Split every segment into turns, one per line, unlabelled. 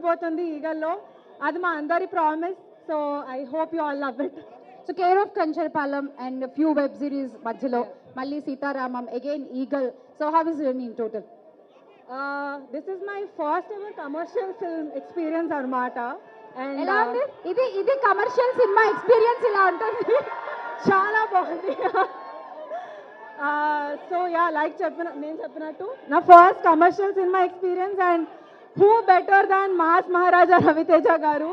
ఉండబోతుంది ఈగల్లో. అది మా అందరి promise. So I hope you all love it.
So Care of Kancherpalam and a few web series Majhilo, Malli Sitaramam, again Eagle. So how is it in total?
This is my first ever commercial film experience అనమాట. And
ఎలా ఉంది ఇది commercial cinema experience ఇలా ఉంటుంది.
చాలా బాగుంది. So yeah like నేను చెప్పినట్టు నా first commercial cinema experience. And who better than mass Maharaja Ravi Teja garu.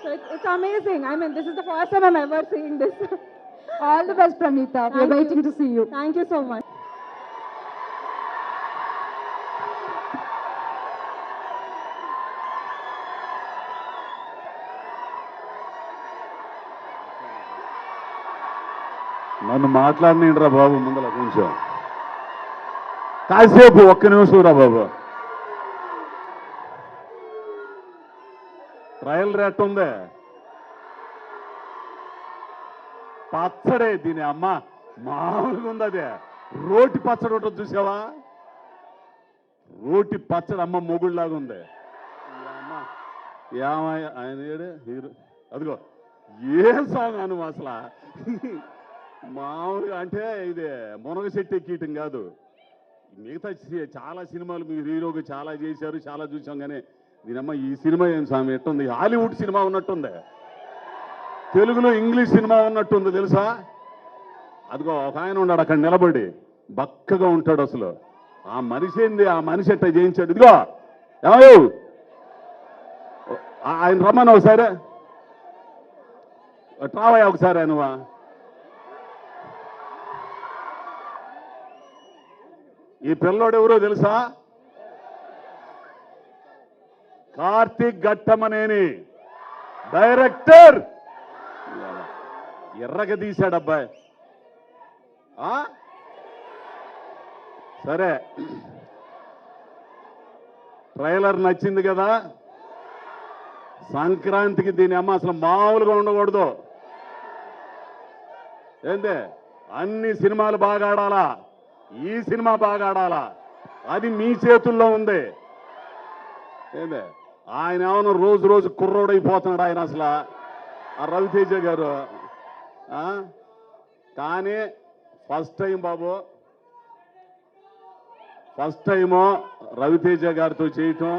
So it's amazing. I mean, this is the first time I'm ever seeing this.
All the best, Pranita. We are waiting to see you.
Thank you so much.
నన్ను మాట్లాడినండిరా బాబు, ముందర కొంచెం కాసేపు ఒక్క నిమిషం రా బాబు. Trial rate ఉందే, పచ్చడే దీని అమ్మ మామూలుగా ఉంది. అదే రోటి పచ్చడి ఉంటుంది చూసావా, రోటి పచ్చడి అమ్మ మొగుళ్ళలాగా ఉంది. అమ్మ ఏమయ్య ఆయన ఏడే హీరో, అదిగో ఏ సాంగ్ అను అసలు మామూలుగా అంటే ఇది మునగశెట్టి ఎక్కీయటం కాదు. మిగతా చాలా సినిమాలు మీరు హీరోగా చాలా చేశారు, చాలా చూసాం. కానీ దీనమ్మ ఈ సినిమా ఏం స్వామి ఎట్టుంది, హాలీవుడ్ సినిమా ఉన్నట్టుంది, తెలుగులో ఇంగ్లీష్ సినిమా ఉన్నట్టుంది తెలుసా. అదిగో ఒక ఆయన ఉన్నాడు అక్కడ నిలబడి, బక్కగా ఉంటాడు అసలు. ఆ మనిషి ఏంది, ఆ మనిషి ఎట్ట చేయించాడు. ఇదిగో ఏమయ్యో ఆయన రమ్మను ఒకసారి, ట్రావయ్యా ఒకసారి నువ్వా. ఈ పిల్లోడు ఎవరో తెలుసా, కార్తీక్ ఘట్టమనేని డైరెక్టర్. ఎర్రగా తీశాడు అబ్బాయి. సరే ట్రైలర్ నచ్చింది కదా, సంక్రాంతికి దీని అమ్మ అసలు మామూలుగా ఉండకూడదు. ఏంటి అన్ని సినిమాలు బాగా ఆడాలా, ఈ సినిమా బాగా ఆడాలా, అది మీ చేతుల్లో ఉంది. ఏంటి ఆయన ఏమన్నా రోజు రోజు కుర్రోడైపోతున్నాడు ఆయన అసలు ఆ రవితేజ గారు. కానీ ఫస్ట్ టైం బాబు, ఫస్ట్ టైము రవితేజ గారితో చేయటం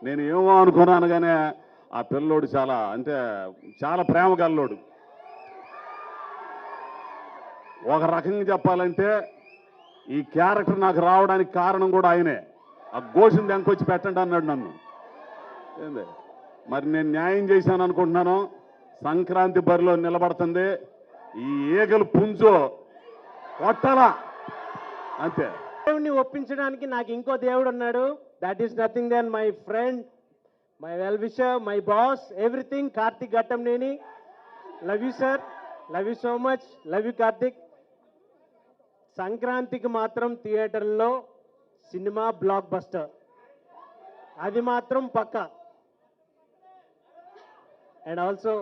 నేను ఏమో అనుకున్నాను. కానీ ఆ పిల్లోడు చాలా అంటే చాలా ప్రేమ గల్లోడు. ఒక రకంగా చెప్పాలంటే ఈ క్యారెక్టర్ నాకు రావడానికి కారణం కూడా ఆయనే. ఆ గోషిని దెంకొచ్చి పెట్టండి అన్నాడు నన్ను. ఏంది మరి నేను న్యాయం చేశాను అనుకుంటున్నాను. సంక్రాంతి బరిలో నిలబడుతుంది, ఈ ఈగలు పుంజు కొట్టాలా అంతే.
దేవుడిని ఒప్పించడానికి నాకు ఇంకో దేవుడు ఉన్నాడు. That is nothing then my friend, my well wisher, my boss, everything, Karthik Ghattamaneni. Love you sir, love you so much, love you Karthik. సంక్రాంతికి మాత్రం థియేటర్లో సినిమా బ్లాక్ బస్టర్, అది మాత్రం పక్కా. And also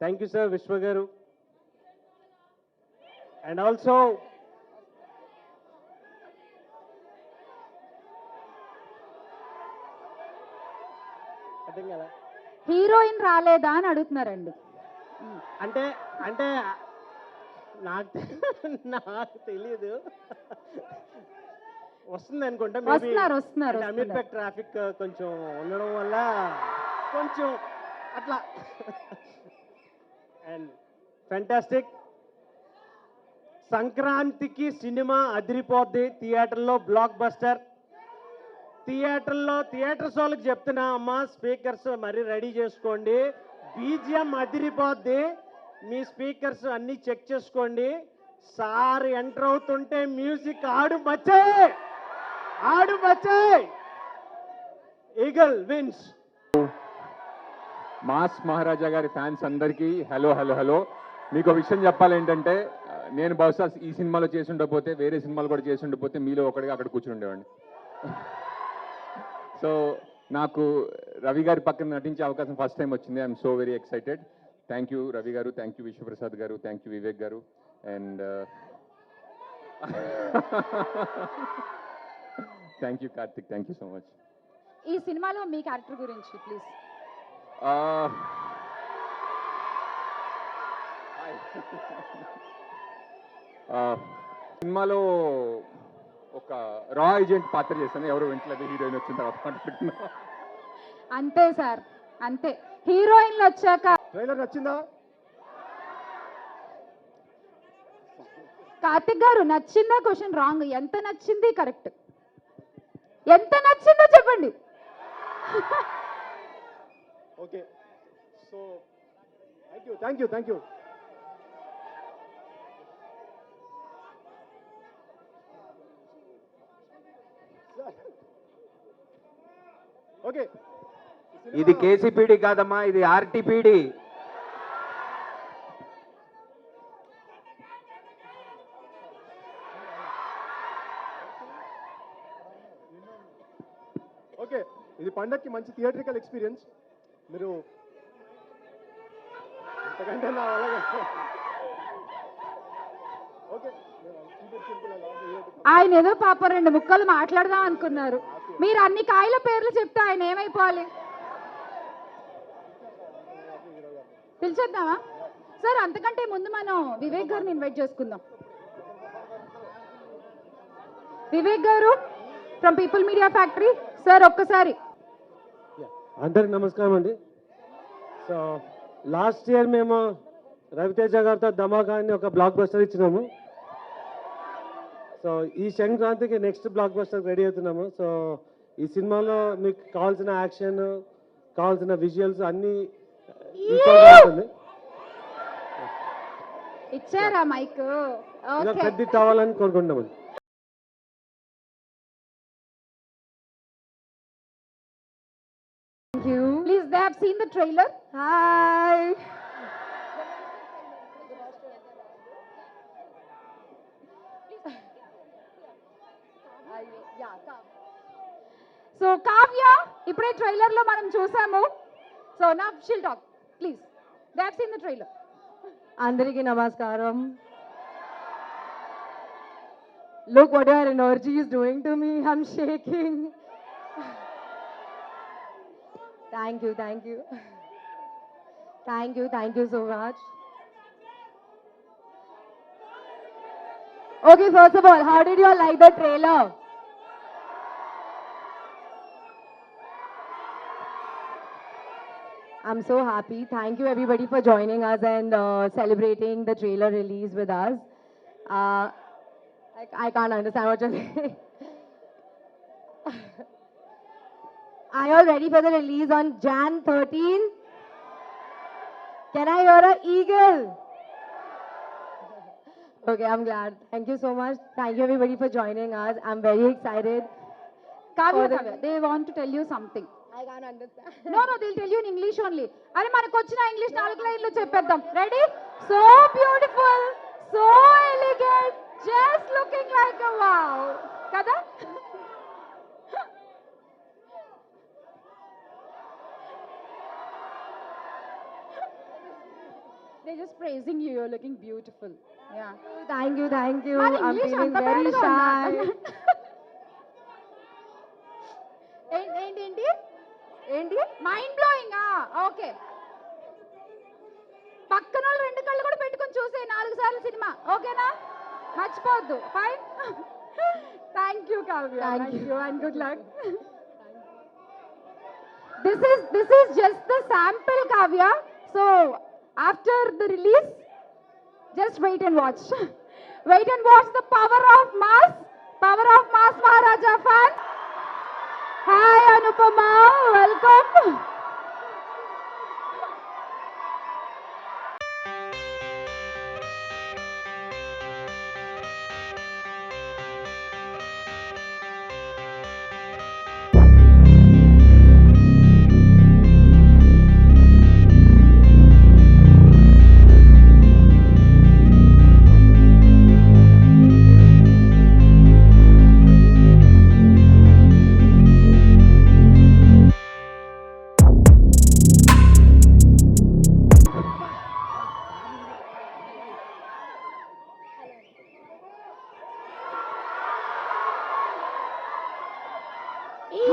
thank you sir Vishwa garu. And also అర్థం కదా,
heroine రాలేదా అని అడుగుతున్నారండి.
అంటే అంటే నాకు తెలియదు, వస్తుంది అనుకుంటా.
వస్తున్నారు.
అమీర్పేట్ ట్రాఫిక్ కొంచెం ఉండడం వల్ల కొంచెం అట్లా. అండ్ ఫ్యాంటాస్టిక్, సంక్రాంతికి సినిమా అదిరిపోద్ది, థియేటర్లో బ్లాక్ బస్టర్. థియేటర్స్ వాళ్ళకి చెప్తున్నా అమ్మా, స్పీకర్స్ మరీ రెడీ చేసుకోండి, బీజిఎం అదిరిపోద్ది, మీ స్పీకర్స్ అన్నీ చెక్ చేసుకోండి. సార్ ఎంటర్ అవుతుంటే మ్యూజిక్ ఆడు మచ్చే. Eagle wins.
మాస్ మహారాజా గారి ఫ్యాన్స్ అందరికీ హలో హలో హలో. మీకు ఒక విషయం చెప్పాలి ఏంటంటే, నేను బహుశా ఈ సినిమాలో చేసి ఉండకపోతే వేరే సినిమాలు కూడా చేసి ఉండకపోతే మీలో ఒకటిగా అక్కడ కూర్చుని ఉండేవాడిని. సో నాకు రవి గారి పక్కన నటించే అవకాశం ఫస్ట్ టైం వచ్చింది. I'm so very excited. Thank you Ravi గారు, థ్యాంక్ యూ విశ్వప్రసాద్ గారు, థ్యాంక్ యూ వివేక్ గారు. And thank you Karthik, thank you so much.
ఈ సినిమాలో మీ క్యారెక్టర్ గురించి ప్లీజ్.
సినిమాలో ఒక రా ఏజెంట్ పాత్ర చేశాను. ఎవరు వెంటలేదు, హీరోయిన్ వచ్చిన తర్వాత మాట్లాడుతున్నా.
అంతే సార్, అంతే. హీరోయిన్లు వచ్చాక
ట్రైలర్ నచ్చిందా?
కార్తిక్ గారు నచ్చిందా క్వశ్చన్ రాంగ్. ఎంత నచ్చింది కరెక్ట్. ఎంత నచ్చిందో చెప్పండి.
Okay, so thank you. Okay,
ఇది కేసీపీడి కాదమ్మా, ఇది ఆర్టీపీడి.
ఓకే, ఇది పండక్కి మంచి థియేట్రికల్ ఎక్స్పీరియన్స్. మీరు ఇంతకంటే నా వల్ల కాదు. ఓకే,
ఆయన ఏదో పాప 2 ముక్కలు మాట్లాడదాం అనుకున్నారు. మీరు అన్ని కాయల పేర్లు చెప్తే ఆయన ఏమైపోవాలి? పిలిచేద్దామా సార్? అంతకంటే ముందు మనం వివేక్ గారిని ఇన్వైట్ చేసుకుందాం. వివేక్ గారు from people media factory sir, ఒక్కసారి.
అందరికి నమస్కారం అండి. సో లాస్ట్ ఇయర్ మేము రవితేజ గారితో ధమాకా అని ఒక బ్లాక్ బస్టర్ ఇచ్చినాము. సో ఈ సంక్రాంతికి నెక్స్ట్ బ్లాక్ బస్టర్ రెడీ అవుతున్నాము. సో ఈ సినిమాలో మీకు కావాల్సిన యాక్షన్, కావాల్సిన విజువల్స్ అన్నీ ఉంటుంది.
ఇచ్చారా మైక్?
ఇలా పెద్ద కావాలని కోరుకుంటున్నామండి.
Please, they have seen the trailer.
Hi.
So Kavya ఇప్పుడే ట్రైలర్ లో మనం చూసాము. సో నా షిల్ talk please. They have seen the trailer.
Andariki namaskaram. Look what your energy is doing to me. I'm shaking. Thank you. Thank you so much. Okay, first of all, how did you all like the trailer? I'm so happy. Thank you everybody for joining us and celebrating the trailer release with us. I can't understand what you're saying. Are you all ready for the release on Jan 13? Can I hear an eagle? Okay, I'm glad. Thank you so much. Thank you everybody for joining us. I'm very excited.
Kavya,
For the-
Kavya, they want to tell you something.
I can't understand.
No, they'll tell you in English only. అరే మనకు వచ్చిన English 4 లైన్లు చెప్పేద్దాం. Ready? So beautiful, so elegant, just looking like a wow. కదా? They're just praising you. You're looking beautiful. Yeah.
Thank you.
మన
I'm
English
feeling
అంత
very
bad గా
shy.
ఉందా? ఏంటి
ఏంటి?
Mind blowing. ఓకే, పక్కన వాళ్ళు 2 కళ్ళు కూడా పెట్టుకొని చూసే 4 సార్లు సినిమా. ఓకేనా? మర్చిపోవద్దు. Fine. Thank you Kavya.
Thank
thank you and good luck. This is just the sample, Kavya. So after the release, just wait and watch. Wait and watch the power of Mass Maharaja fan. Hi Anupama, welcome.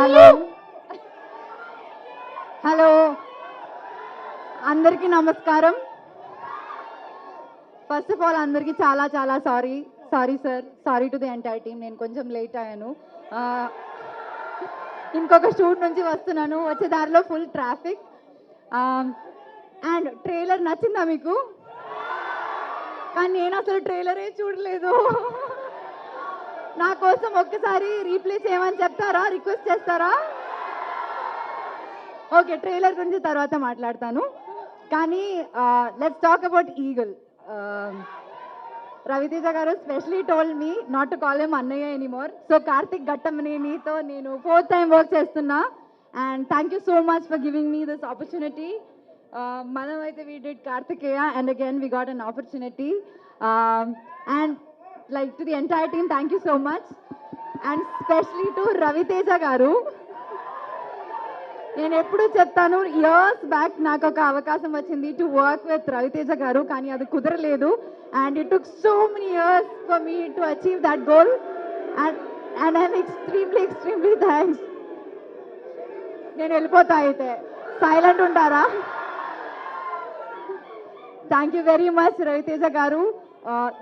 Hello.
Hello అందరికీ నమస్కారం. First of all అందరికీ చాలా చాలా sorry sir, sorry to the entire team. నేను కొంచెం late అయ్యాను. ఇంకొక shoot నుంచి వస్తున్నాను, వచ్చే దారిలో ఫుల్ ట్రాఫిక్. అండ్ ట్రైలర్ నచ్చిందా మీకు? కానీ నేను అసలు ట్రైలరే చూడలేదు. నా కోసం ఒక్కసారి రీప్లే చేయమని చెప్తారా, రిక్వెస్ట్ చేస్తారా? ఓకే, ట్రైలర్ గురించి తర్వాత మాట్లాడతాను. కానీ let's talk about Eagle. Ravi Teja garu specially told me not to call him అన్నయ్య ఎనీమోర్. సో కార్తిక్ ఘట్టమనేనితో నేను 4th టైం వర్క్ చేస్తున్నా. And thank you so much for giving me this opportunity. మనం అయితే we did Karthikeya and again we got an opportunity. And like to the entire team, thank you so much. And specially to Ravi Teja garu, నేను ఎప్పుడు చెప్తాను, years back నాకు ఒక అవకాశం వచ్చింది to work with Raviteja గారు, కానీ అది కుదరలేదు. And it took so many years for me to achieve that goal. And I'm extremely thanks. నేను వెళ్ళిపోతా అయితే, సైలెంట్ ఉంటారా? Thank you very much Ravi Teja garu.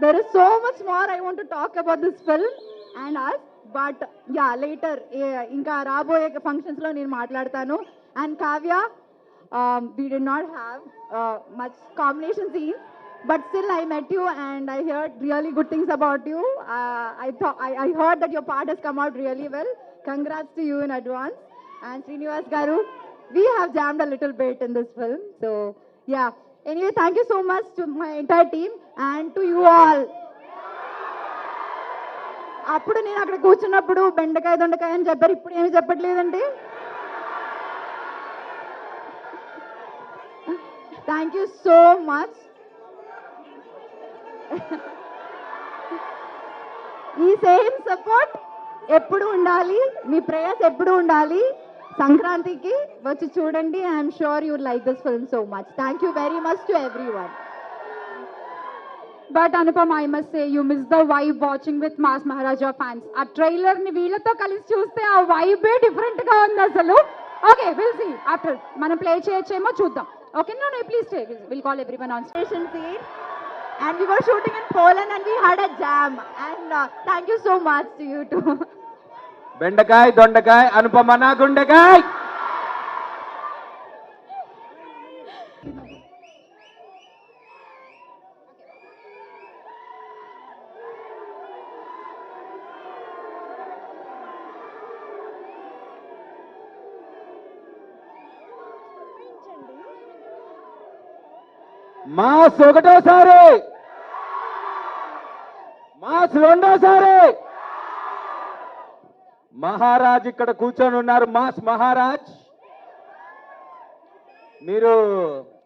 There is so much more I want to talk about this film and us, but yeah later ఇంకా రాబోయే ఫంక్షన్స్లో నేను మాట్లాడతాను. And Kavya, we did not have much combination scenes, but still I met you and I heard really good things about you. I heard that your part has come out really well. Congrats to you in advance. And Srinivas garu, we have jammed a little bit in this film. So yeah, anyway, thank you so much to my entire team and to you all. అప్పుడు నేను అక్కడ కూర్చున్నప్పుడు బెండకాయ దొండకాయ అని చెప్పారు, ఇప్పుడు ఏమి చెప్పట్లేదండి. Thank you so much. ఈ సేమ్ సపోర్ట్ ఎప్పుడు ఉండాలి, మీ ప్రేయర్స్ ఎప్పుడు ఉండాలి. సంక్రాంతికి వచ్చి చూడండి. I'm sure you like this film so much. Thank you very much to everyone.
But Anupama, I must say you miss the vibe watching with mass Maharaja fans. ఆ ట్రైలర్ ని వీళ్ళతో కలిసి చూస్తే ఆ వైబే డిఫరెంట్ గా ఉంది అసలు. Okay, will see after. మనం ప్లే చేయొచ్చేమో చూద్దాం. Okay, no please stay, will call everyone on
Station scene. And we were shooting in Poland and we had a jam. And thank you so much to you too.
బెండకాయ దొండకాయ అనుపమ నా గుండెకాయ్. Mass ఒకటోసారి, mass రెండోసారి. మహారాజ్ ఇక్కడ కూర్చొని ఉన్నారు, mass Maharaj. మీరు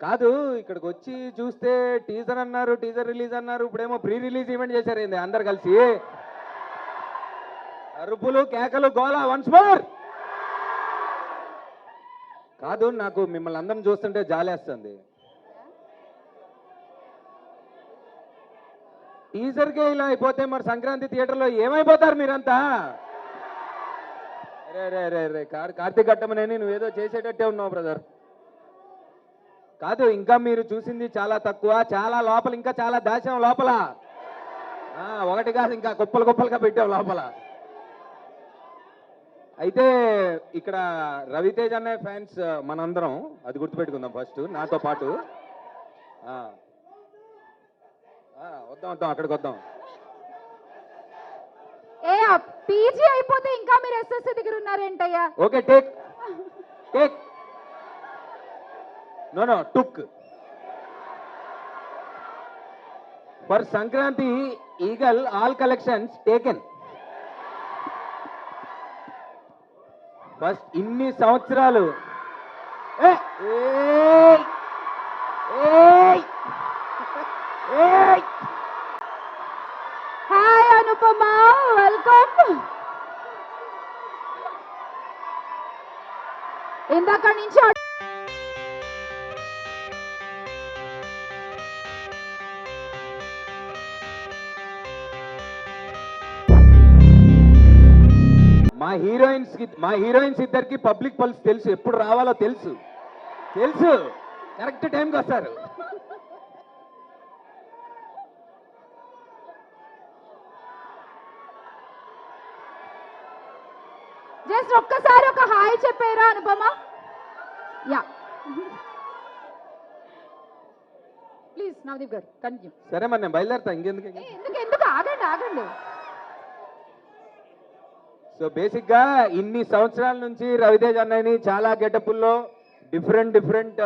కాదు ఇక్కడికి వచ్చి చూస్తే టీజర్ అన్నారు, టీజర్ రిలీజ్ అన్నారు, ఇప్పుడేమో ప్రీ రిలీజ్ ఈవెంట్ చేశారు అందరు కలిసి. అరుపులు కేకలు గోల వన్స్ మోర్. కాదు, నాకు మిమ్మల్ని అందరం చూస్తుంటే జాలేస్తుంది. టీజర్కే ఇలా అయిపోతే మరి సంక్రాంతి థియేటర్లో ఏమైపోతారు మీరంతా? రే రే రే రే కార్తీక్ ఘట్టమనేని నువ్వేదో చేసేటట్టే ఉన్నావు బ్రదర్. కాదు, ఇంకా మీరు చూసింది చాలా తక్కువ, చాలా లోపల ఇంకా చాలా దాచాం లోపల. ఒకటి కాదు, ఇంకా కుప్పలు కుప్పలుగా పెట్టావు లోపల. అయితే ఇక్కడ రవితేజ అనే ఫ్యాన్స్ మనందరం, అది గుర్తుపెట్టుకుందాం ఫస్ట్ నాతో పాటు. వద్దాం అక్కడికి వద్దాం.
ఏ పీజీ అయిపోతే ఇంకా మీరు ఎస్ఎస్సీ దగ్గర ఉన్నారేంటయ్యా?
Okay, take take no took for Sankranti Eagle all collections taken. First ఇన్ని సంవత్సరాలు
హాయ్ అనుపమ, వెల్కమ్. ఇందాక నుంచి
మా హీరోయిన్స్ ఇద్దరికి పబ్లిక్ పల్స్ తెలుసు, ఎప్పుడు రావాలో తెలుసు. తెలుసు, కరెక్ట్ టైంకి వస్తారు.
జస్ట్ ఒక్కసారి ఒక హాయ్ చెప్పారా అనుపమ? యా ప్లీజ్ నవదీప్ గారు కంటిన్యూ.
సరే మరి నేను బయలుదేరుతా, ఇంకెందుకు.
ఎందుకు ఆగండి.
సో బేసిక్గా ఇన్ని సంవత్సరాల నుంచి రవితేజ అన్నయ్యని చాలా గెటప్పుల్లో డిఫరెంట్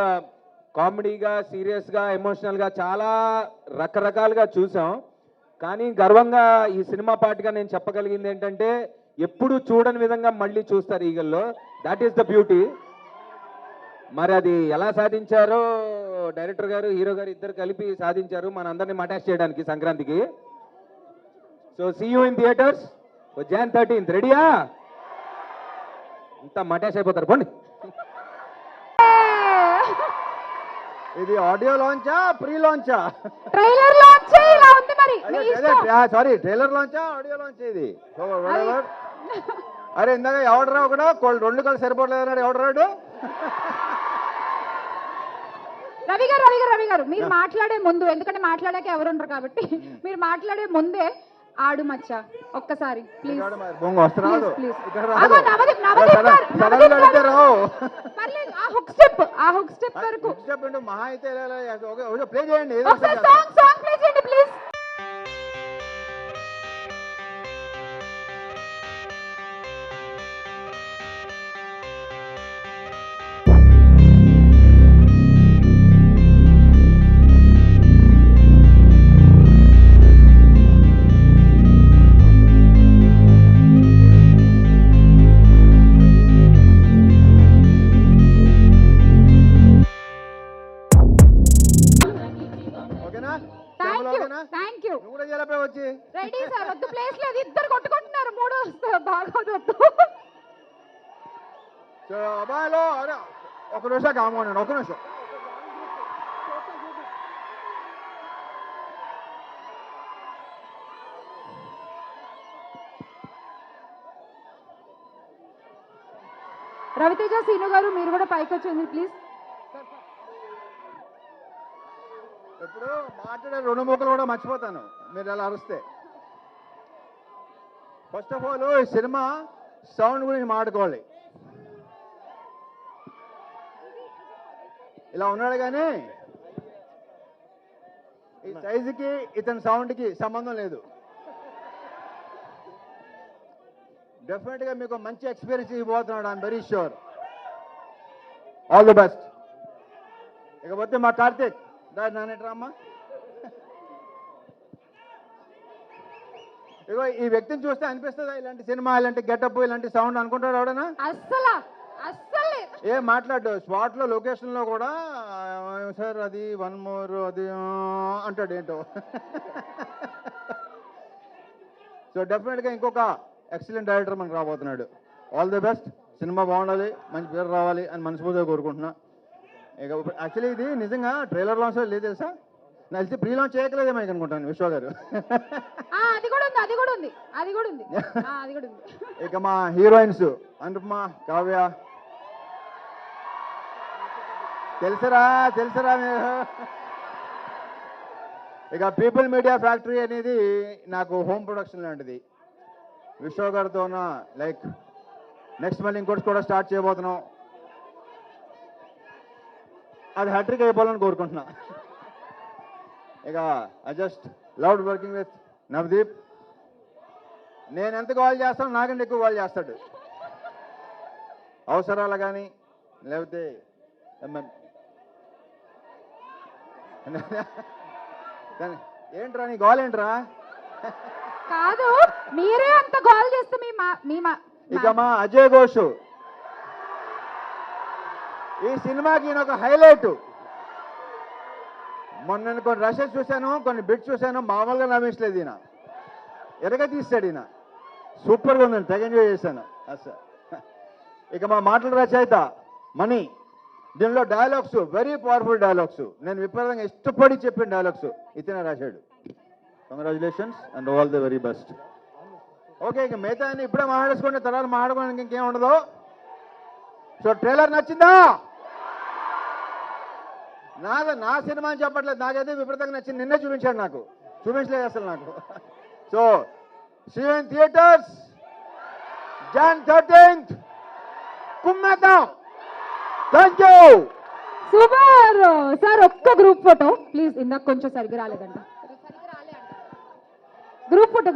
కామెడీగా, సీరియస్గా, ఎమోషనల్గా చాలా రకరకాలుగా చూసాం. కానీ గర్వంగా ఈ సినిమా పార్ట్గా నేను చెప్పగలిగింది ఏంటంటే ఎప్పుడు చూడని విధంగా మళ్ళీ చూస్తారు ఈగల్లో. That is the beauty. మరి అది ఎలా సాధించారో డైరెక్టర్ గారు, హీరో గారు ఇద్దరు కలిపి సాధించారు మనందరినీ మటాష్ చేయడానికి సంక్రాంతికి. So see you in theatres Jan 13th. రెడీయా? ఇంత మటాష్ అయిపోతారు పోండి.
ఇది ఆడియో లాంచా ప్రీ లాంచా?
ట్రైలర్ లాంచ్ ఇలా ఉంది మరి.
సారీ, ట్రైలర్ లాంచా ఆడియో లాంచ్ ఇది? అరే ఇందాక ఎవడరా కూడా రెండు కలిసి సరిపోవట్లేదు అన్నాడు. ఎవడరాడు?
రవి గారు మీరు మాట్లాడే ముందు, ఎందుకంటే మాట్లాడాక ఎవరు ఉండరు కాబట్టి మీరు మాట్లాడే ముందే ఆడు మచ్చ ఒక్కసారి ప్లీజ్. ఆ హుక్ స్టెప్ వరకు
మహా అయితే ప్లే చేయండి,
సాంగ్ ప్లే చేయండి ప్లీజ్. Thank you.
వచ్చి
రెడీ సార్, వద్దు ప్లేస్ లేదు, ఇద్దరు కొట్టుకుంటున్నారు, మూడో బాగోదు.
అబ్బాయిలో అరే ఒక నిమిషం కామోనండి, ఒక నిమిషం.
రవితేజ, సీను గారు మీరు కూడా పైకి వచ్చింది ప్లీజ్.
ఇప్పుడు మాట్లాడే రెండు ముక్కలు కూడా మర్చిపోతాను మీరు అలా అరుస్తే. ఫస్ట్ ఆఫ్ ఆల్ ఈ సినిమా సౌండ్ గురించి మాట్లాడుకోవాలి. ఇలా ఉన్నాడు కానీ ఈ సైజుకి ఇతని సౌండ్కి సంబంధం లేదు. డెఫినెట్గా మీకు మంచి ఎక్స్పీరియన్స్ ఇవ్వబోతున్నాడు. I'm very sure. All the best. ఇకపోతే మా కార్తీక్ నానేట్రామ్మా, ఇగో ఈ వ్యక్తిని చూస్తే అనిపిస్తుందా ఇలాంటి సినిమా, ఇలాంటి గెటప్, ఇలాంటి సౌండ్ అనుకుంటాడు ఎవడనా?
అస్సలు
ఏం మాట్లాడు. స్పాట్ లో లొకేషన్ లో కూడా సార్ అది 1 more అది అంటాడు ఏంటో. సో డెఫినెట్గా ఇంకొక ఎక్సలెంట్ డైరెక్టర్ మనకు రాబోతున్నాడు. All the best. సినిమా బాగుండాలి, మంచి పేరు రావాలి అని మనస్ఫూర్తిగా కోరుకుంటున్నా. ఇక యాక్చువల్లీ ఇది నిజంగా ట్రైలర్ లాంచ్ లేదు తెలుసా? నాకు తెలిసి ప్రీ లాంచ్ చేయకలేదేమో అనుకుంటాను విశ్వ గారు. ఇక మా హీరోయిన్స్ అనుపమ, కావ్య, తెలుసరా మీరు. ఇక పీపుల్ మీడియా ఫ్యాక్టరీ అనేది నాకు హోమ్ ప్రొడక్షన్ లాంటిది. విశ్వ గారితో లైక్ నెక్స్ట్ మళ్ళీ ఇంకోటి కూడా స్టార్ట్ చేయబోతున్నాం. అది హ్యాట్రిక్ అయిపోవాలని కోరుకుంటున్నా. ఇక I just love working with Navdeep. నేను ఎంత కాల్ చేస్తాను నాకంటే ఎక్కువ కాల్ చేస్తాడు. అవసరాలు కానీ లేకపోతే ఏంట్రా నీ గోల్ ఏంట్రా?
కాదు మీరే అంత గోల్ చేస్తే
ఇక మా అజయ్ ఘోష్ ఈ సినిమాకి ఈయన ఒక హైలైట్. మొన్న నేను కొన్ని రషెస్ చూశాను, కొన్ని బిట్స్ చూశాను, మామూలుగా నవ్వించలేదు. ఈయన ఎరగ తీస్తాడు. ఈయన సూపర్గా ఉందండి, తెగ ఎంజాయ్ చేశాను అసలు. ఇక మా మాటల రచయిత మణి. దీనిలో డైలాగ్స్ వెరీ పవర్ఫుల్ డైలాగ్స్. నేను విపరీతంగా ఇష్టపడి చెప్పిన డైలాగ్స్ ఇతనే రాశాడు. Congratulations and all the very best. Okay, ఇక మిగతా ఇప్పుడే మాట్లాడేసుకోండి, తర్వాత మాట్లాడుకోవడానికి ఇంకేం ఉండదు. సో ట్రైలర్ నచ్చిందా? నా సినిమా అని చెప్పట్లేదు, నాకైతే విపరీతంగా నచ్చింది. నిన్నే చూపించాడు, నాకు చూపించలేదు అసలు నాకు. సో శ్రీవన్ థియేటర్స్ Jan 13th కుమ్మేద్దాం. Thank you.
Super sir. ఒక్క గ్రూప్ ఫోటో ప్లీజ్. ఇందాక కొంచెం సరిగ్గా రాలేదంట. Group photo